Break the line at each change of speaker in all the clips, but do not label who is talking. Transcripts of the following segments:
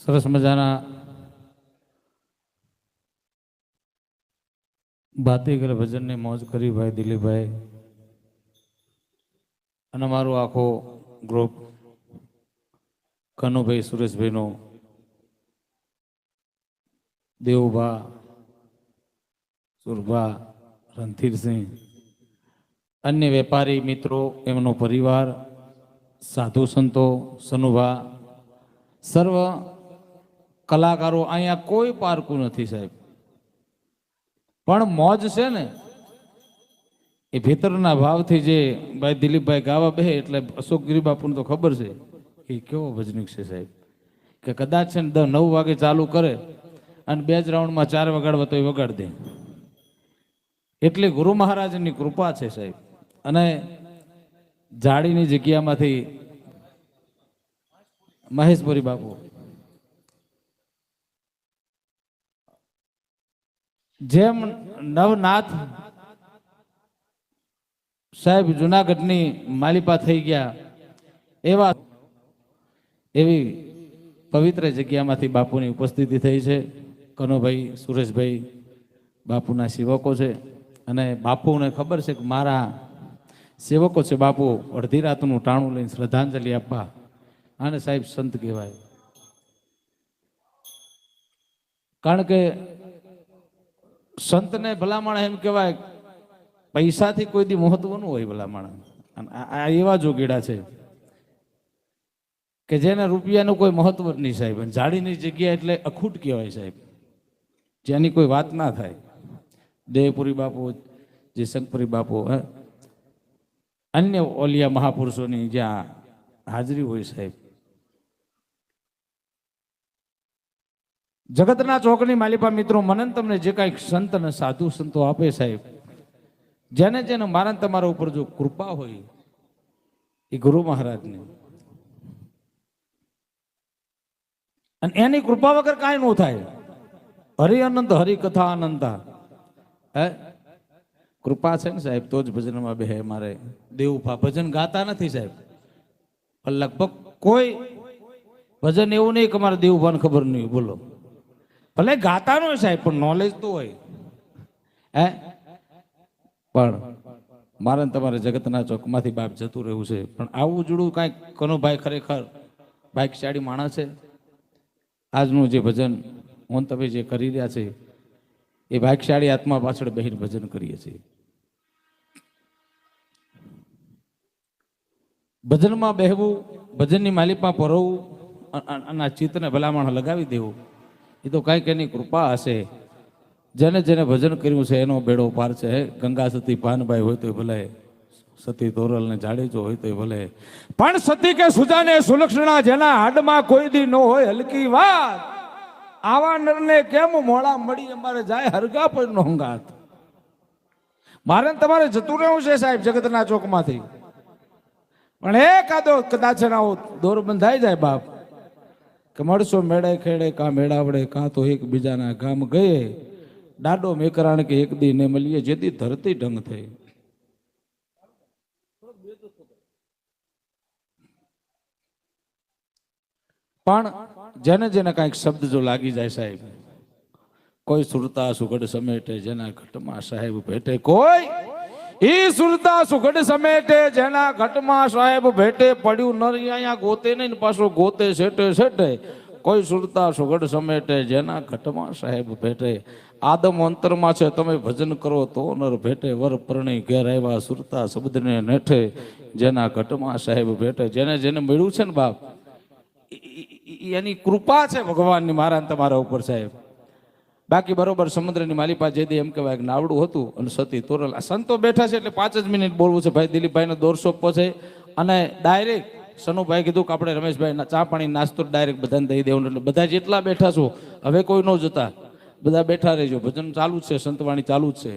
સરસ મજાના ભાતીગર ભજનની મોજ કરી ભાઈ દિલીપભાઈ અને મારું આખો ગ્રુપ કનુભાઈ સુરેશભાઈનો દેવભા સુરભા રણધીરસિંહ અન્ય વેપારી મિત્રો એમનો પરિવાર સાધુ સંતો સનુભા સર્વ કલાકારો અહીંયા કોઈ પારકું નથી સાહેબ પણ મોજ છે ને એ ભીતરના ભાવથી જે ભાઈ દિલીપભાઈ ગાવા બે એટલે અશોકગીરી બાપુને તો ખબર છે કે કેવો ભજનિક છે સાહેબ કે કદાચ છે ને 9 વાગે ચાલુ કરે અને 2 જ રાઉન્ડમાં 4 વગાડવા તો એ વગાડ દે એટલે ગુરુ મહારાજની કૃપા છે સાહેબ અને જાડીની જગ્યામાંથી મહેશપુરી બાપુ જેમ નવનાથ સાહેબ જુનાગઢની માલિપા થઈ ગયા એવી પવિત્ર જગ્યામાંથી બાપુની ઉપસ્થિતિ થઈ છે. કનુભાઈ સુરેશભાઈ બાપુના સેવકો છે અને બાપુને ખબર છે કે મારા સેવકો છે. બાપુ અડધી રાતનું ટાણું લઈને શ્રદ્ધાંજલિ આપવા આને સાહેબ સંત કહેવાય. કારણ કે સંતને ભલામણ એમ કહેવાય પૈસાથી કોઈ દી મહત્વનું હોય ભલામણ. આ એવા જોગીડા છે કે જેને રૂપિયાનું કોઈ મહત્વ જ નહીં સાહેબ. જાડીની જગ્યા એટલે અખૂટ કહેવાય સાહેબ, જેની કોઈ વાત ના થાય. દેવપુરી બાપુ, જે શંકપુરી બાપુ, અન્ય ઓલિયા મહાપુરુષોની જ્યાં હાજરી હોય સાહેબ. જગતના ચોકની માલિપા મિત્રો, મને તમને જે કાંઈક સંત અને સાધુ સંતો આપે સાહેબ, જેને જેને મારા તમારા ઉપર જો કૃપા હોય એ ગુરુ મહારાજની, અને એની કૃપા વગર કાંઈ ન થાય. હરિ અનંત હરિ કથા અનંતા. હે કૃપા છે ને સાહેબ તો જ ભજનમાં બે. મારે દેવભા ભજન ગાતા નથી સાહેબ, પણ લગભગ કોઈ ભજન એવું નહીં કે મારે દેવભાને ખબર નહીં. બોલો, ભલે ગાતા ન હોય સાહેબ પણ નોલેજ તો હોય. હે પણ મારે તમારે જગતના ચોકમાંથી બાપ જતું રહેવું છે. પણ આવું જોડું કાંઈક કનુભાઈ ખરેખર ભાગ્યશાળી માણસ છે. આજનું જે ભજન હું તમે જે કરી રહ્યા છે એ ભાગ્યશાળી આત્મા પાછળ બહેર ભજન કરીએ છીએ. ભજનમાં બેહવું, ભજનની માલિપા પરવવું અને ચિત્તને ભલામણ લગાવી દેવું એ તો કાંઈક એની કૃપા હશે. જેને જેને ભજન કર્યું છે એનો બેડો પાર છે. ગંગા સતી ભાનભાઈ હોય તો ભલે, સતી તોરલ ને જાડેજો હોય તો ભલે, પણ સતી કે સુજાને સુલક્ષણા જેના હાડમાં કોઈ દી ન હોય હલકી વાત, આવા નરને કેમ મોળા મળી અમારે જાય હરગા પર નો હંગાત. મારે તમારે જતું રહેવું છે સાહેબ જગતના ચોકમાંથી, પણ એકાદો કદાચ દોર બંધાઈ જાય બાપ કે મળશો મેળે ખેડે કા મેળાવડે કાં તો એકબીજાના ગામ ગયે, ડાડો મેકરાણ કે એક દી ને મળીએ જેથી ધરતી ઢંગ થઈ. પણ જેને જેને કાંઈક શબ્દ જો લાગી જાય સાહેબ, કોઈ સુરતા સુગડ સમેટે જેના ઘટમાં સાહેબ ભેટે, કોઈ ઈ સુરતા સુગડ સમેટે જેના ઘટમાં સાહેબ ભેટે, પડ્યું નરી અહીંયા ગોતે નહીં પાછો ગોતે સેટે સેટે. કોઈ સુરતા સુગડ સમેટે જેના ઘટમાં સાહેબ ભેટે, આદમ અંતરમાં છે તમે ભજન કરો તો નર ભેટે, વર પરણી ઘેર આવ્યા સુરતા શબ્દને નેઠે જેના ઘટમાં સાહેબ ભેટે. જેને જેને મળ્યું છે ને બાપ એની કૃપા છે ભગવાનની મારા તમારા ઉપર સાહેબ. બાકી બરોબર સમુદ્રની માલિપા જેદી એમ કહેવાય કે નાવડું હતું અને સતી તોરલ. આ સંતો બેઠા છે એટલે 5 જ મિનિટ બોલવું છે. ભાઈ દિલીપભાઈનો દોર સોંપવો છે અને ડાયરેક્ટ સનુભાઈ કીધું કે આપણે રમેશભાઈ ચા પાણી નાસ્તો ડાયરેક્ટ બધાને દઈ દેવાનું. એટલે બધા જેટલા બેઠા છો હવે કોઈ ન જતા, બધા બેઠા રહેજો. ભજન ચાલુ જ છે, સંતવાણી ચાલુ જ છે.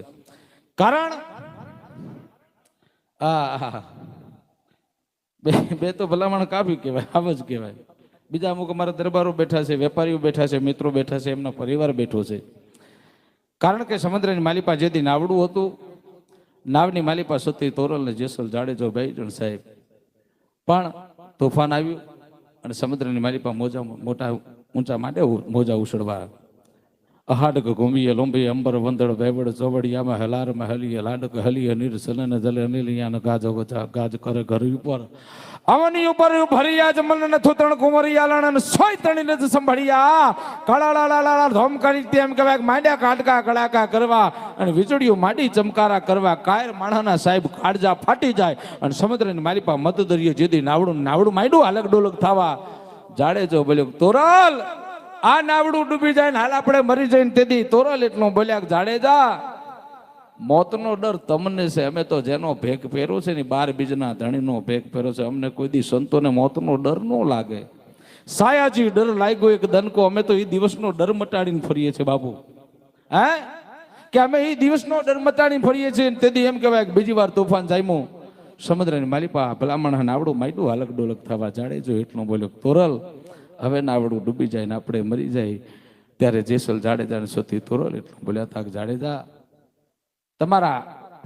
કારણ બે તો ભલામણ કાપ્યું કહેવાય, આવ જ કહેવાય. બીજા અમુક અમારા દરબારો બેઠા છે, વેપારીઓ બેઠા છે, મિત્રો બેઠા છે, એમનો પરિવાર બેઠો છે. કારણ કે સમુદ્રની માલિપા જેથી નાવડું હતું, નાવની માલિપા સતી તોરલ ને જેસલ જાડેજો ભાઈ સાહેબ. પણ તોફાન આવ્યું અને સમુદ્રની માલિપા મોટા ઊંચા માટે મોજા ઉછળવા અહાડક ઘૂમીએ લોંબી અંબર વંદળ બેવડ ચોવડિયામાં હલારમાં હલીએ લાડક હલીએ નીર સલન જલે અનિલિયાન ગાજો ગાજ કરે ઘર ઉપર અવની ઉપર ભરિયા જમન ને થોતણ કુંવરિયા લણ સોય તણીને જ સંભળિયા કળાળાળાળા ધોમ કરી તેમ કહેવાય માંડ્યા કાટકા કડાકા કરવા અને વીજળીઓ માંડી ચમકારા કરવા કાયર માણસના સાહેબ કાળજા ફાટી જાય અને સમુદ્રની માલિપા મત દરિયો જેદી નાવડું માંડ્યું હાલક ડોલક થવા જાડેજો બોલ્યો તોરલ આ નાવડું ડૂબી જાય ને હાલ આપણે મરી જઈને તેદી તોરલ એટલું બોલ્યા જાડેજા મોતનો ડર તમને છે, અમે તો જેનો ભેગ પહેર્યો છે ને 12 બીજના ધણીનો ભેગ પહેર્યો છે, અમને કોઈ દી સંતોને મોતનો ડર ન લાગે. સાયાજી ડર લાગ્યો એક દનકો, અમે તો એ દિવસનો ડર મટાડીને ફરીએ છીએ બાપુ. હે કે અમે એ દિવસનો ડર મટાડીને ફરીએ છીએ તેથી એમ કહેવાય કે બીજી વાર તોફાન જામ્યું સમુદ્રની માલિપા ભલામણ નાવડું માંડ્યું હાલક ડોલક થવા જાડેજો એટલું બોલ્યો તોરલ હવે નાવડું ડૂબી જાય ને આપણે મરી જાય ત્યારે જેસલ જાડેજાને સોથી તોરલ એટલું બોલ્યા તાક જાડેજા તમારા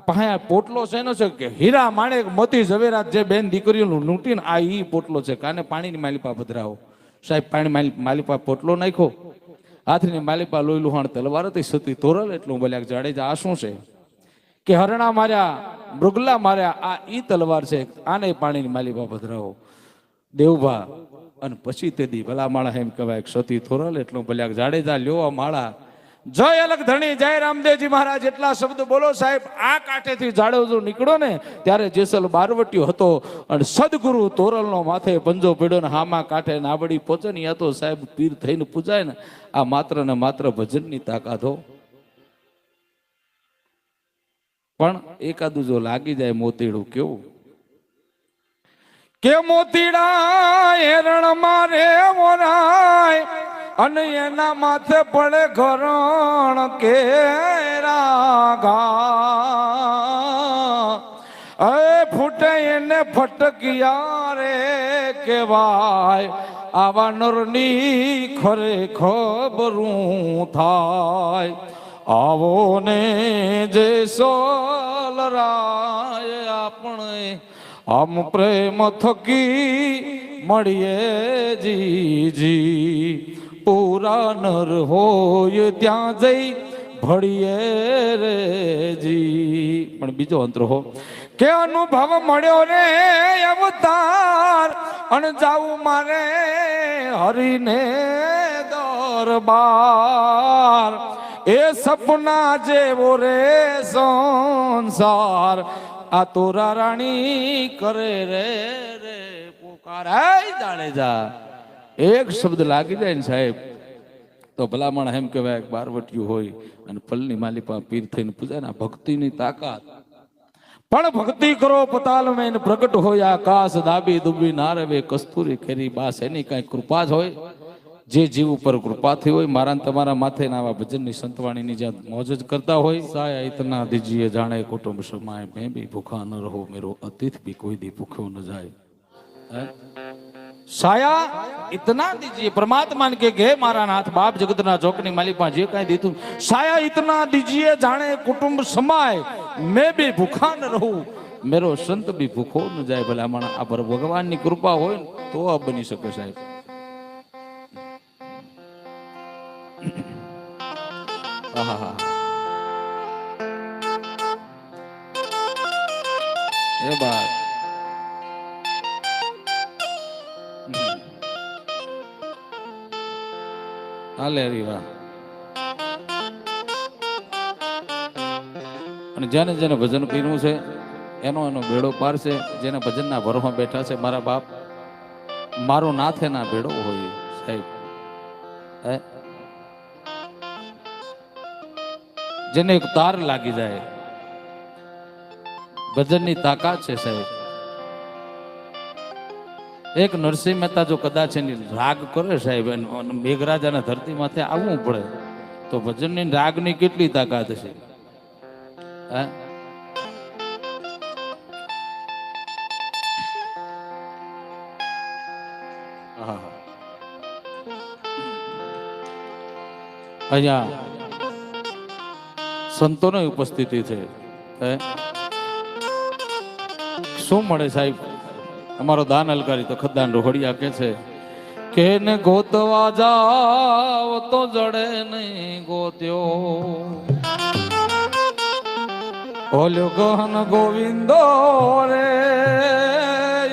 પાસે પોટલો છે એનો છે કે હીરા માણેક મોતી ઝવેરાત જે બેન દીકરીઓનું લૂંટીને આ ઈ પોટલો છે કાને પાણીની માલિપા પધરાવો. સાહેબ પાણી માલિપા પોટલો નાખ્યો હાથની માલિપા લોહી લુહાણ તલવાર હતી સતી તોરલ એટલું બોલ્યા જાડેજા આ શું છે કે હરણા માર્યા મૃગલા માર્યા આ ઈ તલવાર છે આને પાણીની માલિપા પધરાવો. દેવભા અને પછી તે દી ભલા માળા એમ કહેવાય સતી તોરલ એટલું બોલ્યા જાડેજા લ્યો આ માળા જય અલગ ધણી જય રામદેવજી મહારાજ એટલા શબ્દ બોલો સાહેબ. આ કાંઠેથી જાડેજો નીકળ્યો ને ત્યારે જેસલ બારવટીયો હતો અને સદગુરુ તોરલનો માથે પંજો પડ્યો ને હામા કાંઠે નાવડી પહોંચે ને યા તો સાહેબ પીર થઈને પૂજાય ને આ માત્ર ને માત્ર ભજનની તાકાત હો. પણ એકાદું જો લાગી જાય મોતીડું કેવું કે મોતીડા હેરણ મારે મોરાય અને એના માથે પડે ઘરણ કેરા ઘા એ ફૂટે એને ફટકિયા રે કેવાય આવા નરની ખરે ખબરું થાય આવો ને જે સોલરાય આપણે આમ પ્રેમ થકી મળીએ જીજી પૂરા નર હોય ત્યાં જઈ ભળીએ રે જી. પણ બીજો અંતર હો કે અનુભવ મળ્યો રે અવતાર અને જાવું મારે હરીને દરબાર એ સપના જેવો રે સંસાર આ તોરા રાણી કરે રે રે પોકાર. જાડેજા એક શબ્દ લાગી જાય ને સાહેબ તો ભલામણ એમ કહેવાય બારવટિયું હોય અને પલની માલિપા પીર થઈને પૂજાય ને ભક્તિની તાકાત. પણ ભક્તિ કરો પતાલ મેં પ્રગટ હોય આકાશ દાબી દુબી ના રવે કસ્તુરી ખેરી બાસ એની કઈ કૃપા જ હોય. જે જીવ ઉપર કૃપા થઈ હોય મારા તમારા માથે આવા ભજનની સંતવાણીની જ્યાં મોજ જ કરતા હોય સાયા ઇતના દીજીએ જાણે કુટુંબ સમાય મેં બી ભૂખા ન રહો મેરો અતિથ બી કોઈ દી ભૂખ્યો ન જાય. સાયા ઇતના દીજીએ પરમાત્મા ને કે મારા નાથ બાપ જગતના ચોકની માલિપા જે કાંઈ દીધું સાયા ઇતના દીજીએ જાણે કુટુંબ સમાય મેં બી ભૂખા ન રહું મેરો સંત બી ભૂખો ન જાય. ભલા માણા આ પર ભગવાનની કૃપા હોય ને તો આ બની શકે સાહેબ. એ બાત હાલે રીવા અને જેને જેને ભજન કર્યું છે એનો બેડો પાર છે. જેને ભજનના ભરમાં બેઠા છે મારા બાપ મારો નાથે ના બેડો હોય સાહેબ. જેને એક તાર લાગી જાય ભજનની તાકાત છે સાહેબ. એક નરસિંહ મહેતા જો કદાચ એની રાગ કરે સાહેબ મેઘરાજાના ધરતી માથે આવવું પડે તો ભજનની રાગની કેટલી તાકાત છે. અહીંયા સંતોની ઉપસ્થિતિ છે. શું મળે સાહેબ અમારો દાન અલકારી તો ખદ્દાન રોહડિયા કે છે કે ને ગોતવા જાવ તો જડે નહીં ગોત્યો ઓલ્યો ગહન ગોવિંદો રે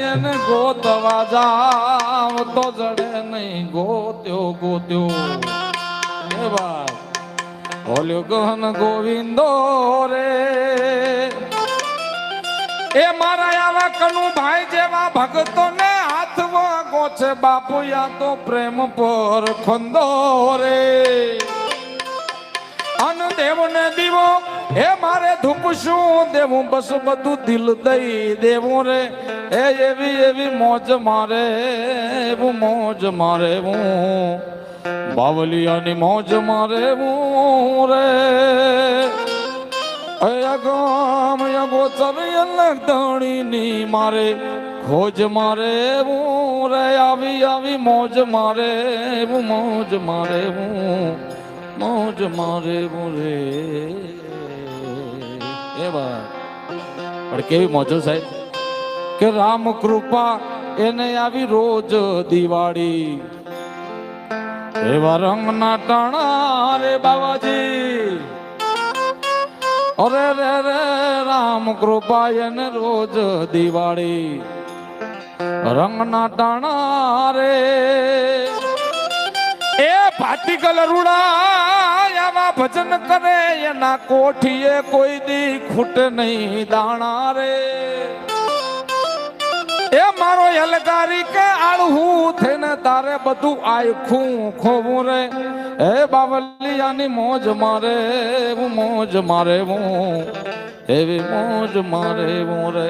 એને ગોતવા જાવ તો જડે નહીં ગોત્યો ગોત્યો એ વાત ઓલ્યો ગહન ગોવિંદો રે એ મારા આવા કનુ ભાઈ જેવા ભક્તો ને હાથ વાગો છે બાપુ યા તો પ્રેમ પર ખંદો રે અન દેવ ને દીવો એ મારે ધૂપ શું દેવું બસ બધું દિલ દઈ દેવું રે એ એવી એવી મોજ મારે એવું મોજ મારે હું બાવલિયાની મોજ મારે હું રે અયગામ યગો ચરિયલ ધણીની મારે ખોજ મારે હું રે આવી આવી મોજ મારે હું મોજ મારે હું મોજ મારે હું રે એ વાત પણ કેવી મોજો સાહેબ કે રામ કૃપા એને આવી રોજ દિવાળી એવા રંગના ટાણા રે બાવાજી અરે રે રે રામ કૃપા એને રોજ દિવાળી રંગના ટાણા રે એ ભાતી કલરુડા આવા ભજન કરે એના કોઠીએ કોઈ દી ખૂટે નહીં દાણા રે એ મારો યલકારી કે આળહું થઈને તારે બધું આખું ખોવું રે એ બાવલિયાની મોજ મારે હું મોજ મારે હું એવી મોજ મારે હું રે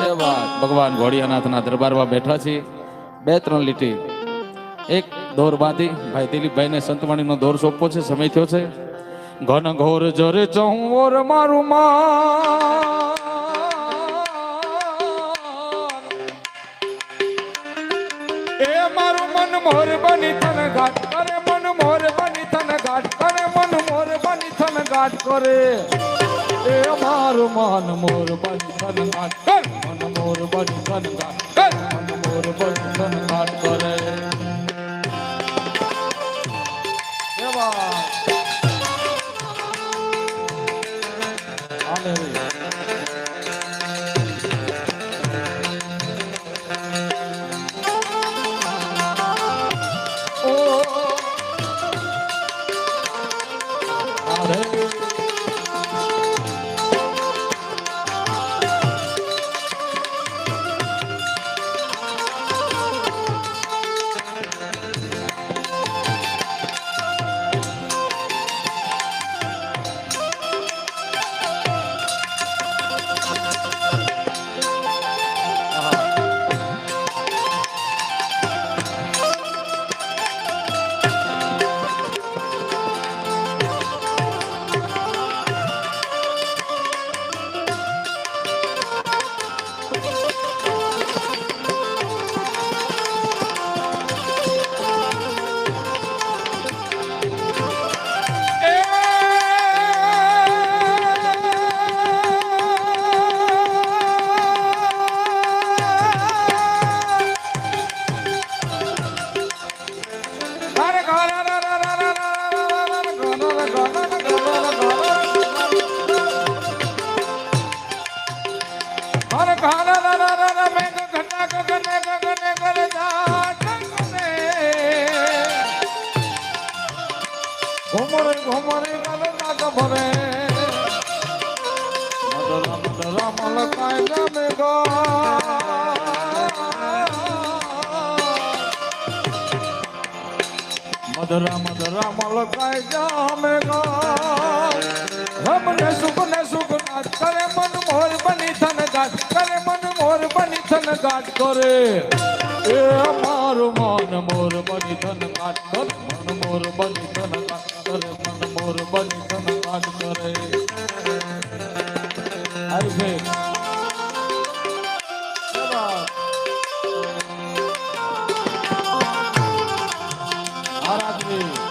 એ વાત ભગવાન ઘોડિયાનાથના દરબારમાં બેઠા છીએ બે ત્રણ લીટી એક દોર બાંધી ભાઈ દિલીપભાઈ ને સંતવાણીનો દોર સોંપવો છે સમય થયો છે ઘન ઘોર જરે ચહુર મારું માં એ મારું મન મોર બની તન ઘાટ કરે મન મોર બની તન ઘાટ કરે મન મોર બની તન ઘાટ કરે એ મારું મન મોર બની તન ઘાટ કર મન મોર બની તન ઘાટ કર મન મોર બની તન ઘાટ કરે મધરા મધરા મલકાય જામે રમને સુખ ને સુખ નાથ કરે મન મોર બની થન ગાટ કરે મન મોર બની થન ગાટ કરે એ મારું મન મોર બની થન ગાટ કરે મન મોર બની થન ગાટ કરે મન મોર બની થન ગાટ કરે હરી ભાઈ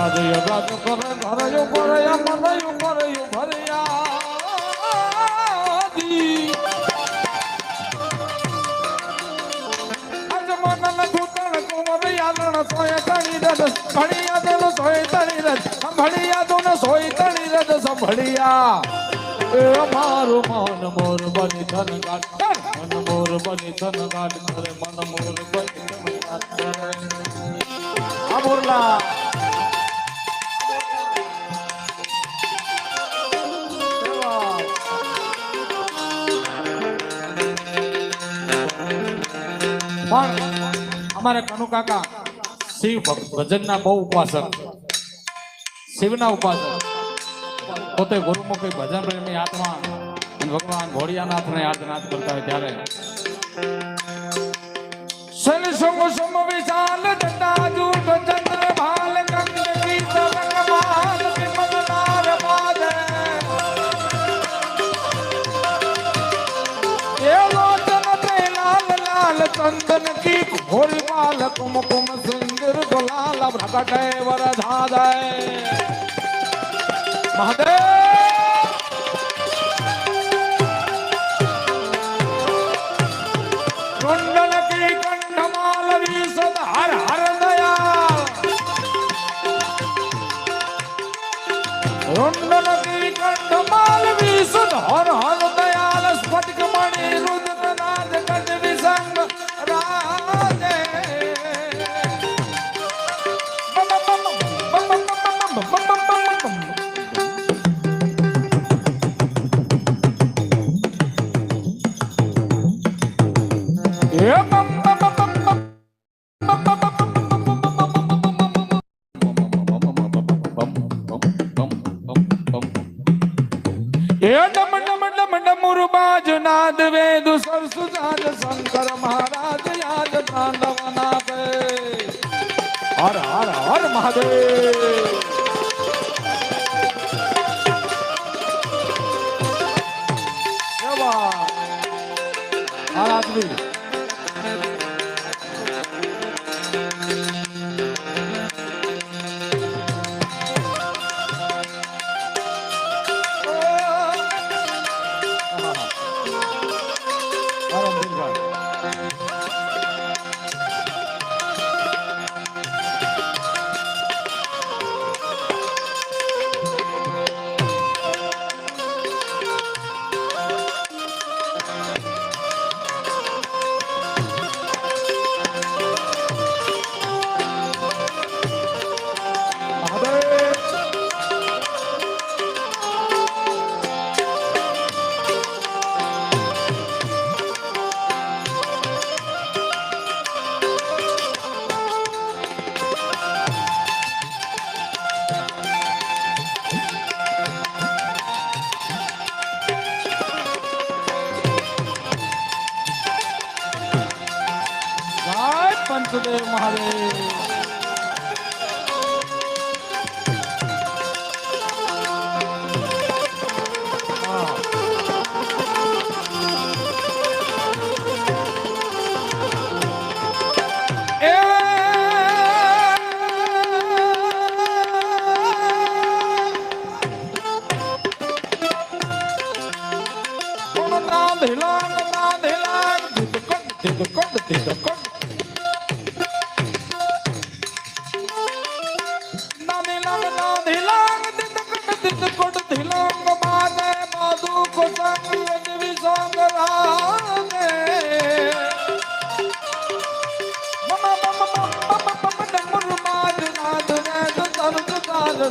હૃદય ગત કરે ઘરયો ભરયા મનયું ભરયું ભરયા દી આજ મનન ધૂતણ કુંવર યાદણ સોય તણી રદ ભણિયા દેવ સોય તણી રદ સંભળિયા દોન સોય તણી રદ સંભળિયા એ અમારું મન મોર બની ધન ગાટ મન મોર બની ધન ગાટ કરે મન મોર બની ધન ગાટ કરે આ મોરલા પણ અમારે કનુ કાકા શિવ ભજનના બહુ ઉપાસક શિવના ઉપાસક પોતે ગુરુમુખી ભજન પ્રેમી આત્મા અને ભગવાન ભોળિયાનાથને યાદનાથ કરતા હોય ત્યારે સન સંગ સમ વિશાલ જટા જૂટ ચંદ્ર ભાલ કંદ ગીત રંગમાલ વિમલ નાર પાદ એ લોચન તે લાલ લાલ ચંદન की घोर बाल कुमकुम सुंदर गुलाल प्रकट वरधादय महादेव कुंडल की कंठमाल विशद हर हर दयाल कुंडल की कंठमाल विशद हर हर दयाल स्फटिक मणि रुद्र नाद कट विसंग राधे मुरबाज नाद वेद सरसुजाज शंकर महाराज याद तांडव नाथ हर हर हर महादेव आदमी पंचदेव महादेव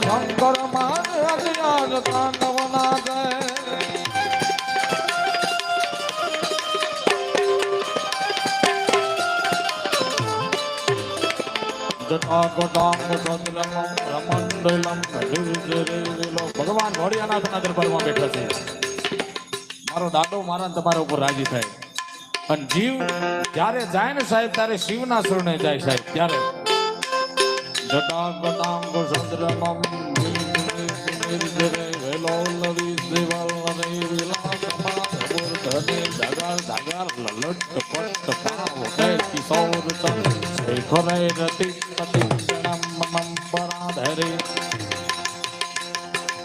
शंकर महाराज तांडव नाथ ભગવાન ભોળિયાનાથના દરબારમાં બેઠા છે. મારો દાદો મારા તમારા ઉપર રાજી થાય અને જીવ જ્યારે જાય ને સાહેબ ત્યારે શિવના શરણે જાય સાહેબ ત્યારે જટાંગ સુંદરમમ વેલો લવી શ્રીવલ્લભે વિલાસમા ધને જગર જગર લલટ પટ પાવ કે કિશોર તન શેખરે રતિ પતિ ક્ષણમ મમ પરાધરે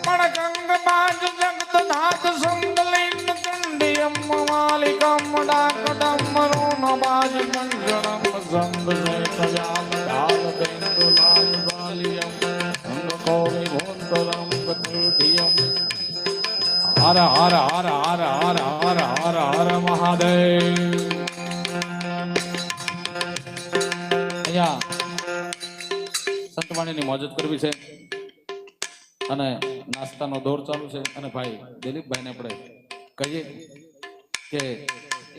પણ ગંગબાજ જગતનાથ સંગલીન ચંડિયમ માલિકમ ડાકડમ રોન બાજ મંગળમ સંગ સયાલ ડાલ દૈંદુ લાલ બાલિયમ અંગ કોવિ ભોંતરમ કતુધિયમ હર હર હર હર હર હર હર હર મહાદેવ. અહીંયા સંતવાણીની મોજત કરવી છે અને નાસ્તાનો દોર ચાલુ છે અને ભાઈ દિલીપભાઈને આપણે કહીએ કે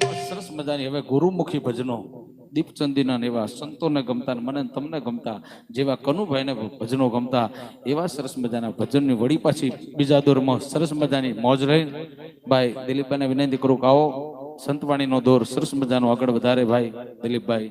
એવા સરસ મજાની હવે ગુરુમુખી ભજનો દીપચંદીના એવા સંતોને ગમતા મને તમને ગમતા જેવા કનુભાઈને ભજનો ગમતા એવા સરસ મજાના ભજનની વળી પાછી બીજા દોરમાં સરસ મજાની મોજ રહી. ભાઈ દિલીપભાઈને વિનંતી કરું કે આવો સંતવાણીનો દોર સરસ મજાનો આગળ વધારે ભાઈ દિલીપભાઈ.